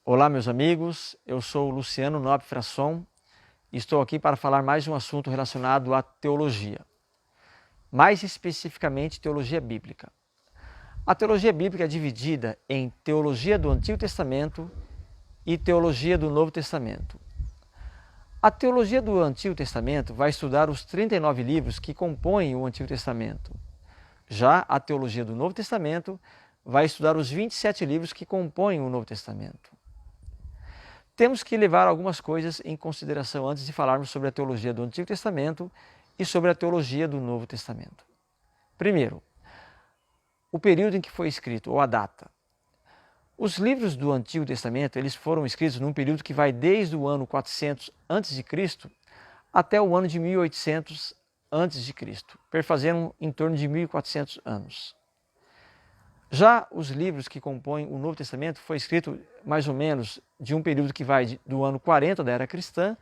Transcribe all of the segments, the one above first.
Olá, meus amigos, eu sou Luciano Nobre Frasson e estou aqui para falar mais um assunto relacionado à teologia, mais especificamente teologia bíblica. A teologia bíblica é dividida em teologia do Antigo Testamento e teologia do Novo Testamento. A teologia do Antigo Testamento vai estudar os 39 livros que compõem o Antigo Testamento. Já a teologia do Novo Testamento vai estudar os 27 livros que compõem o Novo Testamento. Temos que levar algumas coisas em consideração antes de falarmos sobre a teologia do Antigo Testamento e sobre a teologia do Novo Testamento. Primeiro, o período em que foi escrito, ou a data. Os livros do Antigo Testamento eles foram escritos num período que vai desde o ano 400 a.C. até o ano de 1800 a.C., perfazendo em torno de 1400 anos. Já os livros que compõem o Novo Testamento foi escrito mais ou menos de um período que vai do ano 40 da era cristã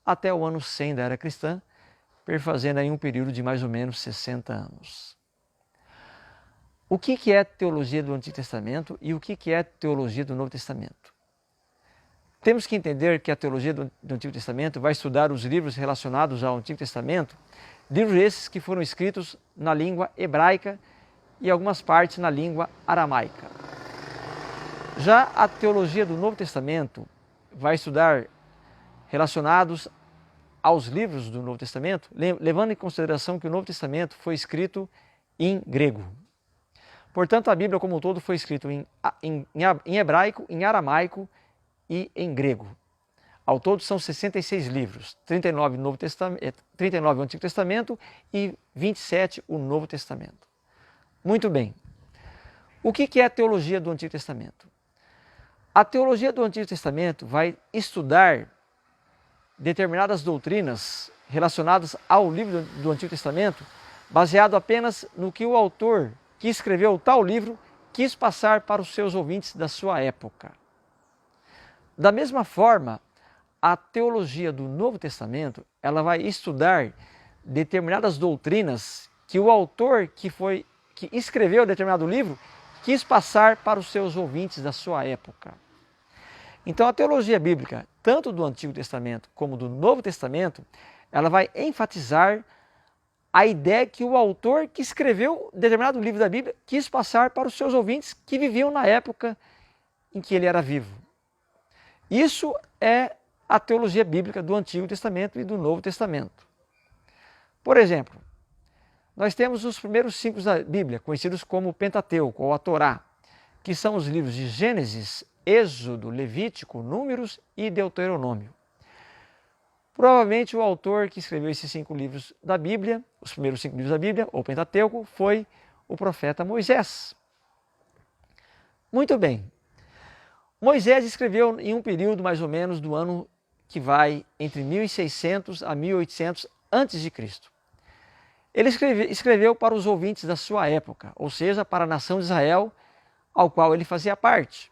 até o ano 100 da era cristã, perfazendo aí um período de mais ou menos 60 anos. O que é teologia do Antigo Testamento e o que é teologia do Novo Testamento? Temos que entender que a teologia do Antigo Testamento vai estudar os livros relacionados ao Antigo Testamento, livros esses que foram escritos na língua hebraica e algumas partes na língua aramaica. Já a teologia do Novo Testamento vai estudar relacionados aos livros do Novo Testamento, levando em consideração que o Novo Testamento foi escrito em grego. Portanto, a Bíblia como um todo foi escrita em hebraico, em aramaico e em grego. Ao todo são 66 livros, 39 no Antigo Testamento e 27 o Novo Testamento. Muito bem. O que é a teologia do Antigo Testamento? A teologia do Antigo Testamento vai estudar determinadas doutrinas relacionadas ao livro do Antigo Testamento, baseado apenas no que o autor que escreveu tal livro quis passar para os seus ouvintes da sua época. Da mesma forma, a teologia do Novo Testamento, ela vai estudar determinadas doutrinas que o autor que escreveu determinado livro quis passar para os seus ouvintes da sua época. Então a teologia bíblica, tanto do Antigo Testamento como do Novo Testamento, ela vai enfatizar a ideia que o autor que escreveu determinado livro da Bíblia quis passar para os seus ouvintes que viviam na época em que ele era vivo. Isso é a teologia bíblica do Antigo Testamento e do Novo Testamento. Por exemplo, nós temos os primeiros 5 da Bíblia, conhecidos como o Pentateuco ou a Torá, que são os livros de Gênesis, Êxodo, Levítico, Números e Deuteronômio. Provavelmente o autor que escreveu esses 5 livros da Bíblia, os primeiros 5 livros da Bíblia, ou Pentateuco, foi o profeta Moisés. Muito bem. Moisés escreveu em um período mais ou menos do ano que vai entre 1600 a 1800 a.C. Ele escreveu para os ouvintes da sua época, ou seja, para a nação de Israel, ao qual ele fazia parte.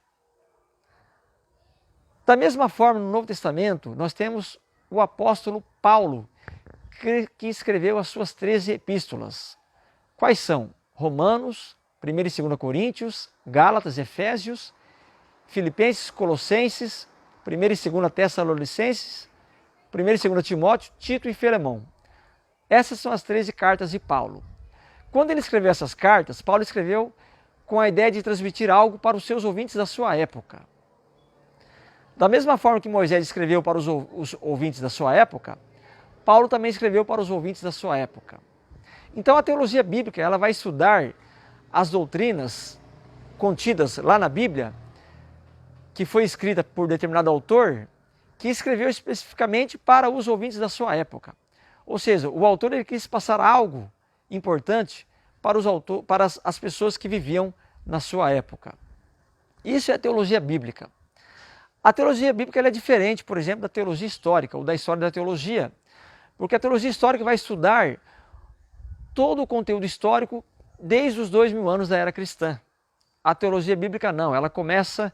Da mesma forma, no Novo Testamento, nós temos o apóstolo Paulo, que escreveu as suas 13 epístolas. Quais são? Romanos, 1 e 2 Coríntios, Gálatas, Efésios, Filipenses, Colossenses, 1 e 2 Tessalonicenses, 1 e 2 Timóteo, Tito e Filemão. Essas são as 13 cartas de Paulo. Quando ele escreveu essas cartas, Paulo escreveu com a ideia de transmitir algo para os seus ouvintes da sua época. Da mesma forma que Moisés escreveu para os ouvintes da sua época, Paulo também escreveu para os ouvintes da sua época. Então a teologia bíblica ela vai estudar as doutrinas contidas lá na Bíblia, que foi escrita por determinado autor, que escreveu especificamente para os ouvintes da sua época. Ou seja, o autor ele quis passar algo importante para as pessoas que viviam na sua época. Isso é teologia bíblica. A teologia bíblica ela é diferente, por exemplo, da teologia histórica ou da história da teologia, porque a teologia histórica vai estudar todo o conteúdo histórico desde os 2000 anos da era cristã. A teologia bíblica não, ela começa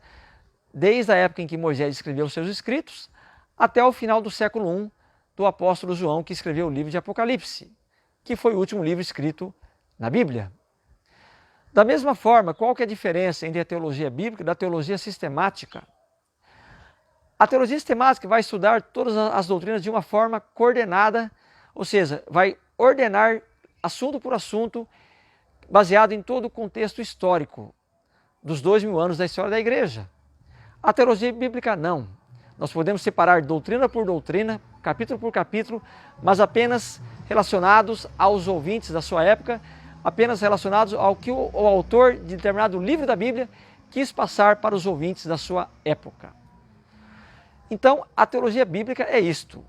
desde a época em que Moisés escreveu os seus escritos até o final do século I, do apóstolo João, que escreveu o livro de Apocalipse, que foi o último livro escrito na Bíblia. Da mesma forma, qual que é a diferença entre a teologia bíblica e da teologia sistemática? A teologia sistemática vai estudar todas as doutrinas de uma forma coordenada, ou seja, vai ordenar assunto por assunto, baseado em todo o contexto histórico dos 2000 anos da história da igreja. A teologia bíblica não. Nós podemos separar doutrina por doutrina, capítulo por capítulo, mas apenas relacionados aos ouvintes da sua época, apenas relacionados ao que o autor de determinado livro da Bíblia quis passar para os ouvintes da sua época. Então, a teologia bíblica é isto.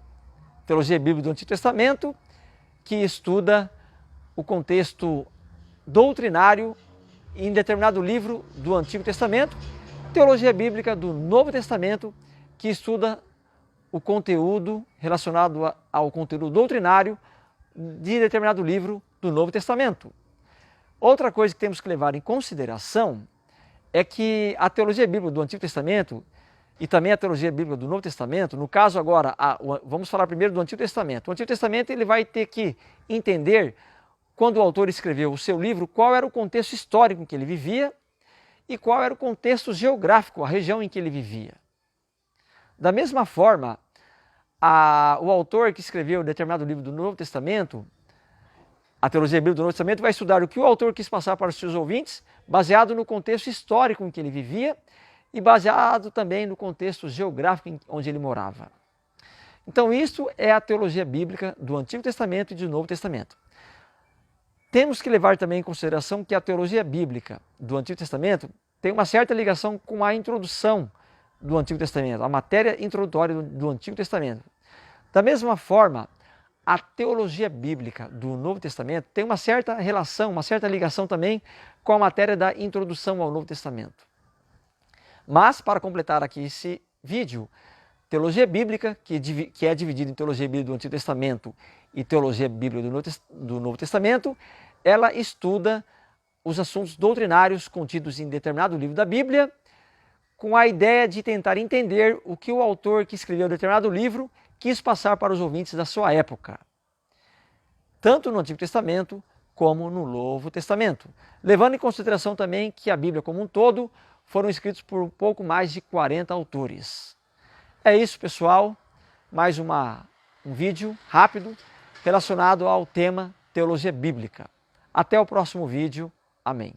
Teologia bíblica do Antigo Testamento, que estuda o contexto doutrinário em determinado livro do Antigo Testamento. Teologia bíblica do Novo Testamento, que estuda o conteúdo relacionado ao conteúdo doutrinário de determinado livro do Novo Testamento. Outra coisa que temos que levar em consideração é que a teologia bíblica do Antigo Testamento e também a teologia bíblica do Novo Testamento, no caso agora, vamos falar primeiro do Antigo Testamento. O Antigo Testamento ele vai ter que entender, quando o autor escreveu o seu livro, qual era o contexto histórico em que ele vivia e qual era o contexto geográfico, a região em que ele vivia. Da mesma forma, o autor que escreveu determinado livro do Novo Testamento, a teologia bíblica do Novo Testamento, vai estudar o que o autor quis passar para os seus ouvintes, baseado no contexto histórico em que ele vivia e baseado também no contexto geográfico onde ele morava. Então, isso é a teologia bíblica do Antigo Testamento e do Novo Testamento. Temos que levar também em consideração que a teologia bíblica do Antigo Testamento tem uma certa ligação com a introdução do Antigo Testamento, a matéria introdutória do Antigo Testamento. Da mesma forma, a teologia bíblica do Novo Testamento tem uma certa relação, uma certa ligação também com a matéria da introdução ao Novo Testamento. Mas, para completar aqui esse vídeo, teologia bíblica, que é dividida em teologia bíblica do Antigo Testamento e teologia bíblica do Novo Testamento, ela estuda os assuntos doutrinários contidos em determinado livro da Bíblia, com a ideia de tentar entender o que o autor que escreveu determinado livro quis passar para os ouvintes da sua época, tanto no Antigo Testamento como no Novo Testamento, levando em consideração também que a Bíblia como um todo foram escritos por um pouco mais de 40 autores. É isso, pessoal, mais um vídeo rápido relacionado ao tema teologia bíblica. Até o próximo vídeo. Amém.